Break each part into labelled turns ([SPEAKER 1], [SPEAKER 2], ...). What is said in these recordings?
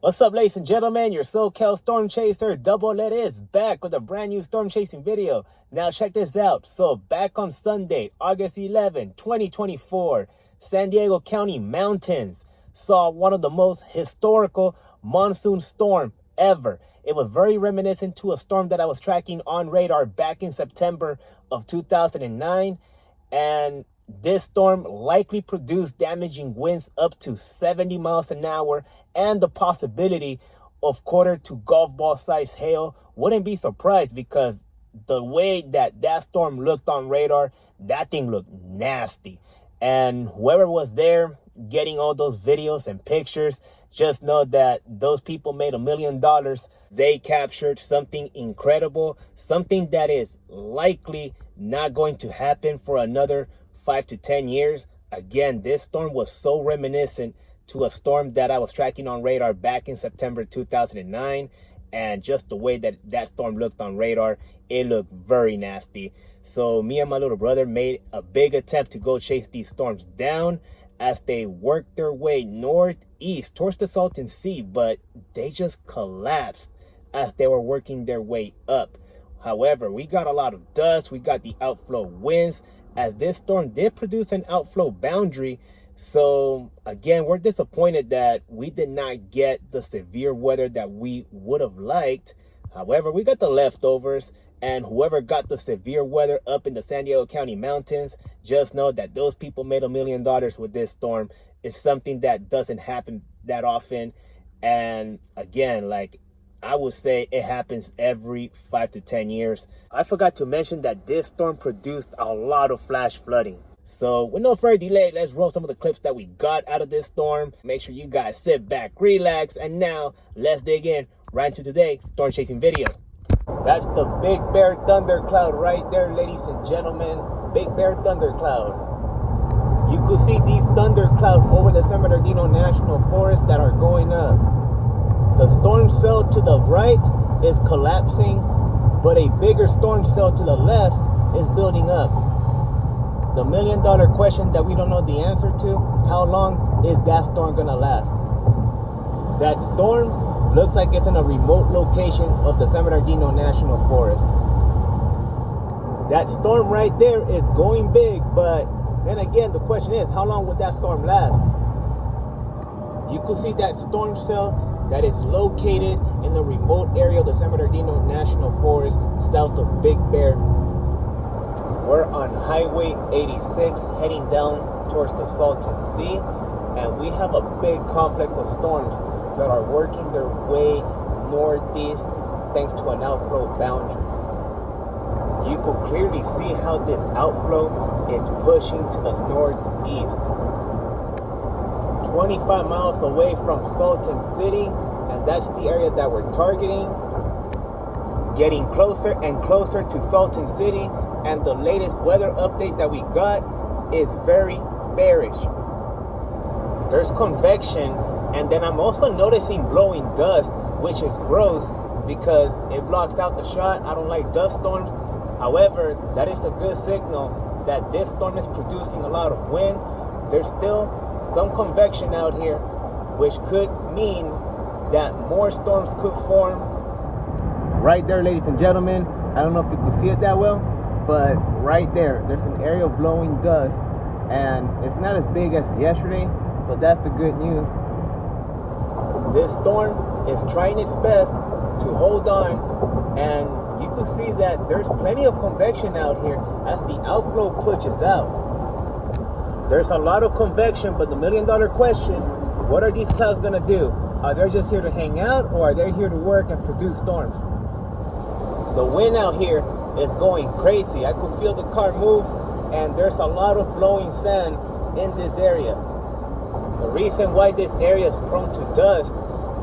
[SPEAKER 1] What's up, ladies and gentlemen? Your SoCal Storm Chaser Double It is back with a brand new storm chasing video. Now check this out. So back on Sunday, August 11, 2024, San Diego County mountains saw one of the most historical monsoon storm ever. It was very reminiscent to a storm that I was tracking on radar back in September of 2009. And this storm likely produced damaging winds up to 70 miles an hour and the possibility of quarter to golf ball size hail. Wouldn't be surprised because the way that storm looked on radar, that thing looked nasty. And whoever was there getting all those videos and pictures, just know that those people made $1 million. They captured something incredible, something that is likely not going to happen for another 5 to 10 years. Again, this storm was so reminiscent to a storm that I was tracking on radar back in September 2009. And just the way that storm looked on radar, it looked very nasty. So me and my little brother made a big attempt to go chase these storms down as they worked their way northeast towards the Salton Sea, but they just collapsed as they were working their way up. However, we got a lot of dust, we got the outflow winds, as this storm did produce an outflow boundary. So again, we're disappointed that we did not get the severe weather that we would have liked. However, we got the leftovers, and whoever got the severe weather up in the San Diego County mountains, just know that those people made $1 million with this storm. It's something that doesn't happen that often. And again, like I would say, it happens every 5 to 10 years. I forgot to mention that this storm produced a lot of flash flooding. So with no further delay, let's roll some of the clips that we got out of this storm. Make sure you guys sit back, relax, and now let's dig in right into today's storm chasing video. That's the Big Bear Thundercloud right there, ladies and gentlemen. Big Bear Thundercloud. You could see these thunderclouds over the San Bernardino National Forest that are going up. The storm cell to the right is collapsing, but a bigger storm cell to the left is building up. The $1 million question that we don't know the answer to, how long is that storm gonna last? That storm looks like it's in a remote location of the San Bernardino National Forest. That storm right there is going big, but then again, the question is, how long would that storm last? You could see that storm cell that is located in the remote area of the San Bernardino National Forest south of Big Bear. We're on Highway 86 heading down towards the Salton Sea, and we have a big complex of storms that are working their way northeast thanks to an outflow boundary. You could clearly see how this outflow is pushing to the northeast. 25 miles away from Salton City, and that's the area that we're targeting. Getting closer and closer to Salton City, and the latest weather update that we got is very bearish. There's convection, and then I'm also noticing blowing dust, which is gross because it blocks out the shot. I don't like dust storms. However, that is a good signal that this storm is producing a lot of wind. There's still some convection out here, which could mean that more storms could form. Right there, ladies and gentlemen, I don't know if you can see it that well, but right there's an area of blowing dust, and it's not as big as yesterday, so that's the good news. This storm is trying its best to hold on, and you can see that there's plenty of convection out here as the outflow pushes out. There's a lot of convection, but the $1 million question, what are these clouds gonna do? Are they just here to hang out, or are they here to work and produce storms? The wind out here is going crazy. I could feel the car move, and there's a lot of blowing sand in this area. The reason why this area is prone to dust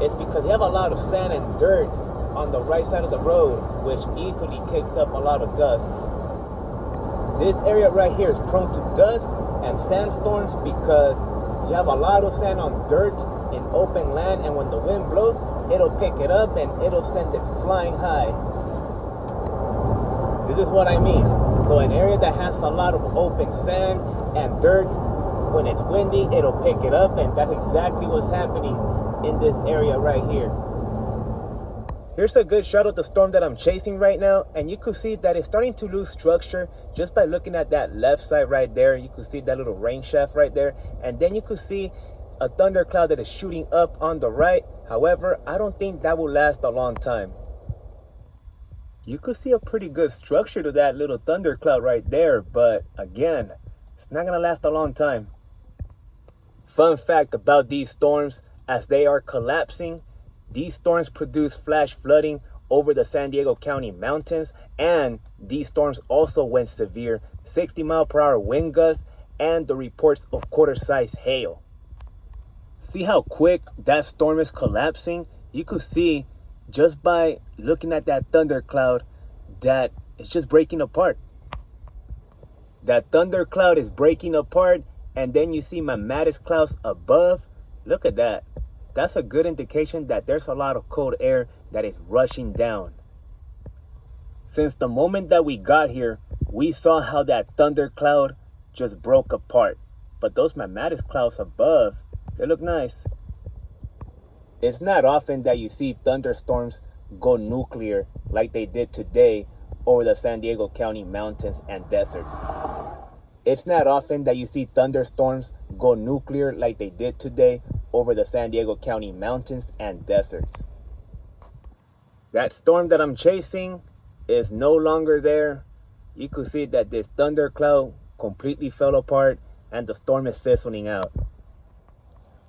[SPEAKER 1] is because you have a lot of sand and dirt on the right side of the road, which easily kicks up a lot of dust. This area right here is prone to dust and sandstorms because you have a lot of sand on dirt in open land, and when the wind blows, it'll pick it up and it'll send it flying high. This is what I mean. So an area that has a lot of open sand and dirt, when it's windy, it'll pick it up, and that's exactly what's happening in this area right here. Here's a good shot of the storm that I'm chasing right now, and you could see that it's starting to lose structure just by looking at that left side right there. You could see that little rain shaft right there, and then you could see a thundercloud that is shooting up on the right. However, I don't think that will last a long time. You could see a pretty good structure to that little thundercloud right there, but again, it's not gonna last a long time. Fun fact about these storms, as they are collapsing, these storms produce flash flooding over the San Diego County mountains, and these storms also went severe 60-mile-per-hour wind gusts and the reports of quarter-size hail. See how quick that storm is collapsing? You could see just by looking at that thundercloud that it's just breaking apart. That thundercloud is breaking apart, and then you see my maddest clouds above. Look at that. That's a good indication that there's a lot of cold air that is rushing down. Since the moment that we got here, we saw how that thundercloud just broke apart. But those maddest clouds above, they look nice. It's not often that you see thunderstorms go nuclear like they did today over the San Diego County mountains and deserts. It's not often that you see thunderstorms go nuclear like they did today over the San Diego County mountains and deserts. That storm that I'm chasing is no longer there. You could see that this thundercloud completely fell apart and the storm is fizzling out.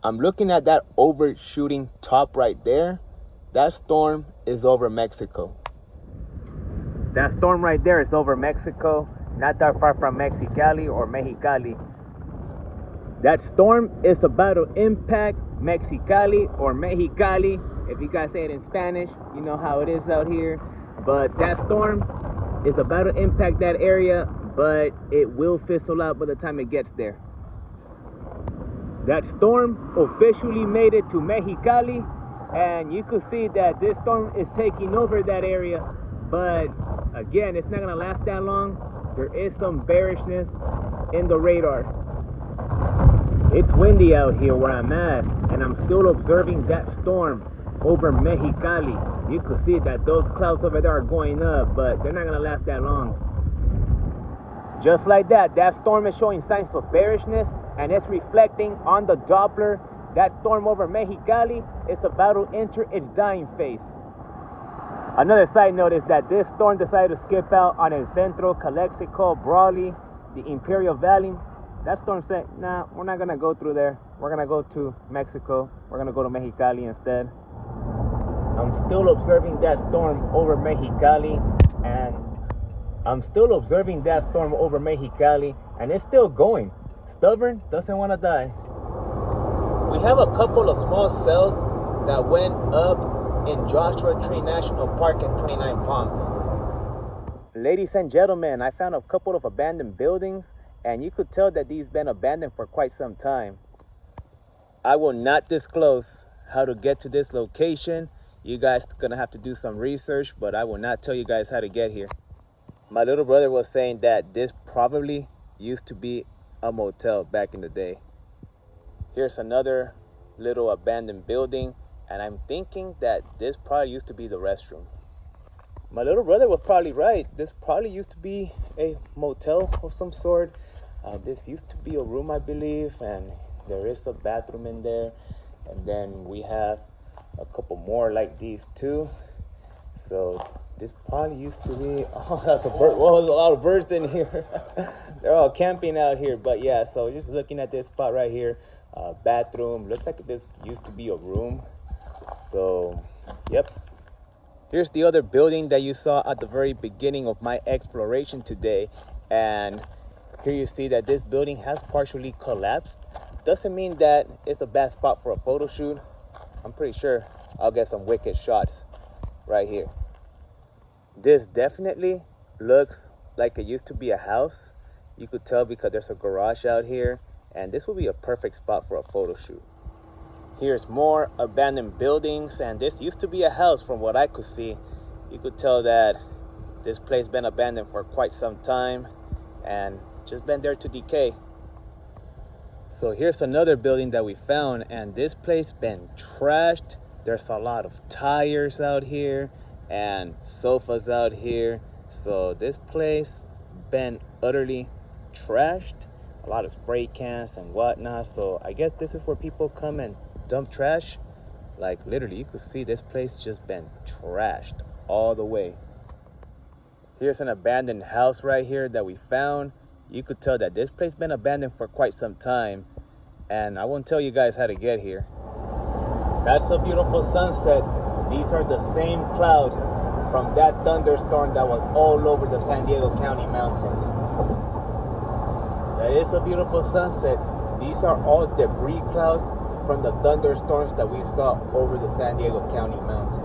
[SPEAKER 1] I'm looking at that overshooting top right there. That storm is over Mexico. That storm right there is over Mexico, not that far from Mexicali or Mexicali. That storm is about to impact Mexicali or Mexicali. If you guys say it in Spanish, you know how it is out here. But that storm is about to impact that area, but it will fizzle out by the time it gets there. That storm officially made it to Mexicali, and you could see that this storm is taking over that area. But again, it's not gonna last that long. There is some bearishness in the radar. It's windy out here where I'm at, and I'm still observing that storm over Mexicali. You could see that those clouds over there are going up, but they're not gonna last that long. Just like that, that storm is showing signs of bearishness, and it's reflecting on the Doppler. That storm over Mexicali is about to enter its dying phase. Another side note is that this storm decided to skip out on El Centro, Calexico, Brawley, the Imperial Valley. That storm said, nah, we're not gonna go through there. We're gonna go to Mexico. We're gonna go to Mexicali instead. I'm still observing that storm over Mexicali, and it's still going. Stubborn, doesn't want to die. We have a couple of small cells that went up in Joshua Tree National Park and 29 Palms. Ladies and gentlemen, I found a couple of abandoned buildings, and you could tell that these been abandoned for quite some time. I will not disclose how to get to this location. You guys are gonna have to do some research, but I will not tell you guys how to get here. My little brother was saying that this probably used to be a motel back in the day. Here's another little abandoned building, and I'm thinking that this probably used to be the restroom. My little brother was probably right. This probably used to be a motel of some sort. This used to be a room, I believe, and there is a bathroom in there. And then we have a couple more like these too. So this probably used to be, oh, that's a bird. Whoa, there's a lot of birds in here. They're all camping out here. But yeah, so just looking at this spot right here, bathroom. Looks like this used to be a room. So, yep. Here's the other building that you saw at the very beginning of my exploration today. And here you see that this building has partially collapsed. Doesn't mean that it's a bad spot for a photo shoot. I'm pretty sure I'll get some wicked shots right here. This definitely looks like it used to be a house. You could tell because there's a garage out here, and this would be a perfect spot for a photo shoot. Here's more abandoned buildings, and this used to be a house from what I could see. You could tell that this place been abandoned for quite some time and just been there to decay. So here's another building that we found, and this place been trashed. There's a lot of tires out here and sofas out here. So this place been utterly trashed. A lot of spray cans and whatnot. So I guess this is where people come and dump trash. Like literally, you could see this place just been trashed all the way. Here's an abandoned house right here that we found. You could tell that this place been abandoned for quite some time, and I won't tell you guys how to get here. That's a beautiful sunset. These are the same clouds from that thunderstorm that was all over the San Diego County mountains. That is a beautiful sunset. These are all debris clouds from the thunderstorms that we saw over the San Diego County mountains.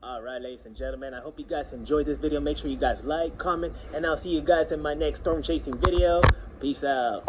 [SPEAKER 1] Alright, ladies and gentlemen, I hope you guys enjoyed this video. Make sure you guys like, comment, and I'll see you guys in my next storm chasing video. Peace out.